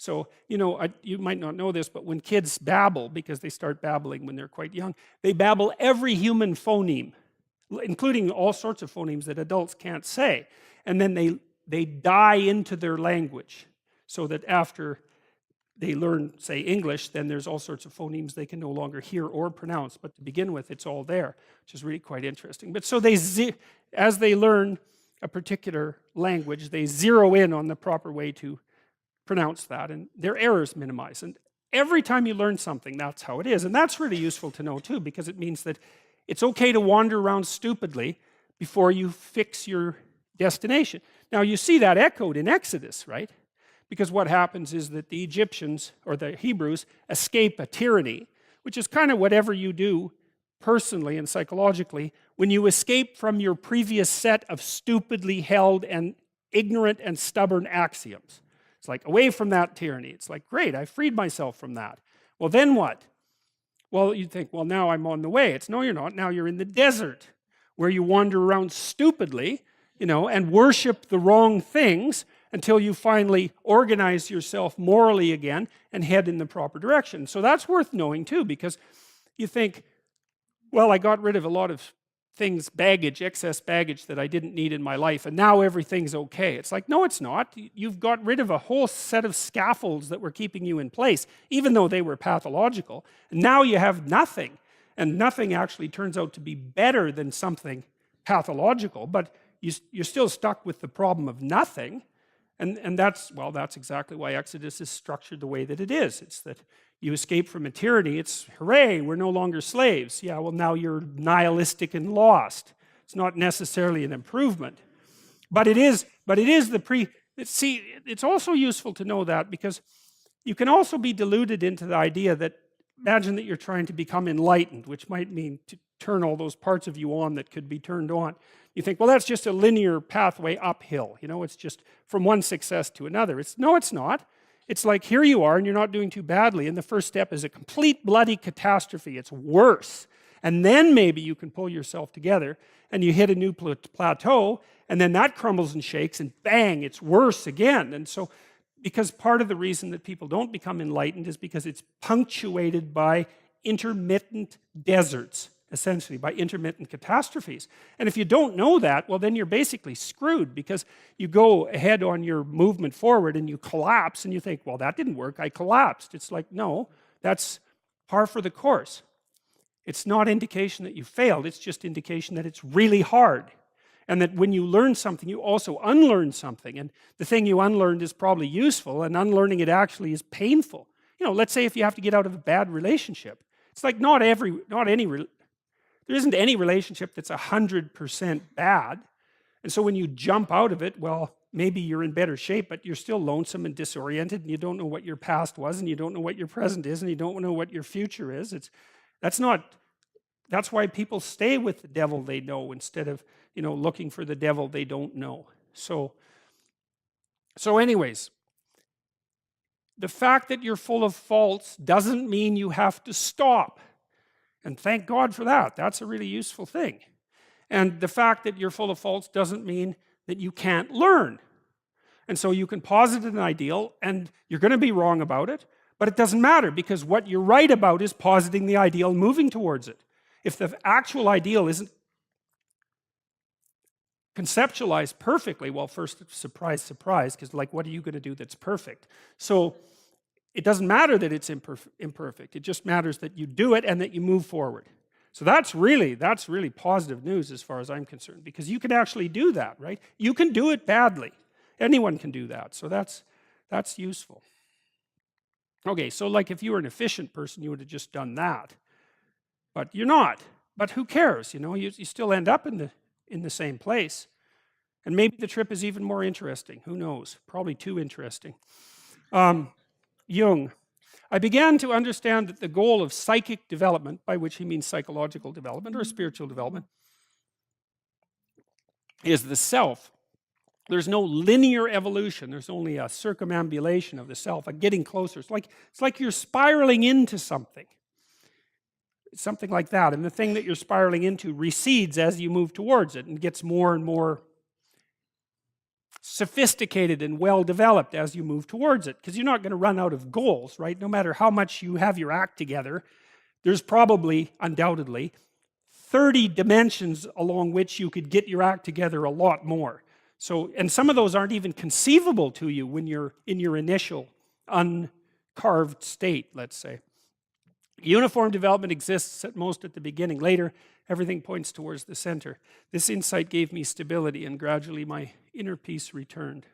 So, you might not know this, but when kids babble, because they start babbling when they're quite young, they babble every human phoneme, including all sorts of phonemes that adults can't say. And then they die into their language, so that after they learn, say, English, then there's all sorts of phonemes they can no longer hear or pronounce. But to begin with, it's all there, which is really quite interesting. But so as they learn a particular language, they zero in on the proper way to pronounce that, and their errors minimize. And every time you learn something, that's how it is. And that's really useful to know too, because it means that it's okay to wander around stupidly before you fix your destination. Now you see that echoed in Exodus, right? Because what happens is that the Egyptians, or the Hebrews, escape a tyranny, which is kind of whatever you do personally and psychologically when you escape from your previous set of stupidly held and ignorant and stubborn axioms. It's like, away from that tyranny. It's like, great, I freed myself from that. Well, then what? Well, you'd think, well, now I'm on the way. It's, no, you're not. Now you're in the desert, where you wander around stupidly, and worship the wrong things until you finally organize yourself morally again and head in the proper direction. So that's worth knowing too, because you think, well, I got rid of a lot of things, baggage, excess baggage that I didn't need in my life, and now everything's okay. It's like, no, it's not. You've got rid of a whole set of scaffolds that were keeping you in place, even though they were pathological. And now you have nothing, and nothing actually turns out to be better than something pathological, but you're still stuck with the problem of nothing. And that's exactly why Exodus is structured the way that it is. It's that you escape from a tyranny. It's, hooray, we're no longer slaves. Yeah, well, now you're nihilistic and lost. It's not necessarily an improvement. But it is see, it's also useful to know that, because you can also be deluded into the idea that, imagine that you're trying to become enlightened, which might mean to turn all those parts of you on that could be turned on. You think, well, that's just a linear pathway uphill. It's just from one success to another. No, it's not. It's like, here you are, and you're not doing too badly, and the first step is a complete bloody catastrophe. It's worse. And then maybe you can pull yourself together, and you hit a new plateau, and then that crumbles and shakes, and bang, it's worse again. And so, because part of the reason that people don't become enlightened is because it's punctuated by intermittent deserts, essentially, by intermittent catastrophes. And if you don't know that, well, then you're basically screwed, because you go ahead on your movement forward and you collapse, and you think, well, that didn't work, I collapsed. It's like, no, that's par for the course. It's not indication that you failed, it's just indication that it's really hard. And that when you learn something, you also unlearn something. And the thing you unlearned is probably useful, and unlearning it actually is painful. Let's say if you have to get out of a bad relationship. It's like there isn't any relationship that's 100% bad. And so when you jump out of it, well, maybe you're in better shape, but you're still lonesome and disoriented, and you don't know what your past was, and you don't know what your present is, and you don't know what your future is. That's why people stay with the devil they know instead of, looking for the devil they don't know. So anyways, the fact that you're full of faults doesn't mean you have to stop. And thank God for that. That's a really useful thing. And the fact that you're full of faults doesn't mean that you can't learn. And so you can posit an ideal, and you're going to be wrong about it, but it doesn't matter, because what you're right about is positing the ideal and moving towards it. If the actual ideal isn't conceptualized perfectly, well, first, surprise, surprise, because like, what are you going to do that's perfect? So it doesn't matter that it's imperfect. It just matters that you do it and that you move forward. So that's really positive news as far as I'm concerned, because you can actually do that, right? You can do it badly. Anyone can do that. So that's useful. Okay, so like if you were an efficient person, you would have just done that. But you're not. But who cares? You still end up in the same place. And maybe the trip is even more interesting. Who knows? Probably too interesting. Jung. I began to understand that the goal of psychic development, by which he means psychological development or spiritual development, is the self. There's no linear evolution. There's only a circumambulation of the self, a getting closer. It's like you're spiraling into something. Something like that. And the thing that you're spiraling into recedes as you move towards it and gets more and more sophisticated and well developed as you move towards it, because you're not going to run out of goals, right? No matter how much you have your act together, there's probably, undoubtedly, 30 dimensions along which you could get your act together a lot more. So, and some of those aren't even conceivable to you when you're in your initial uncarved state, let's say. Uniform development exists at most at the beginning. Later, everything points towards the center. This insight gave me stability, and gradually my inner peace returned.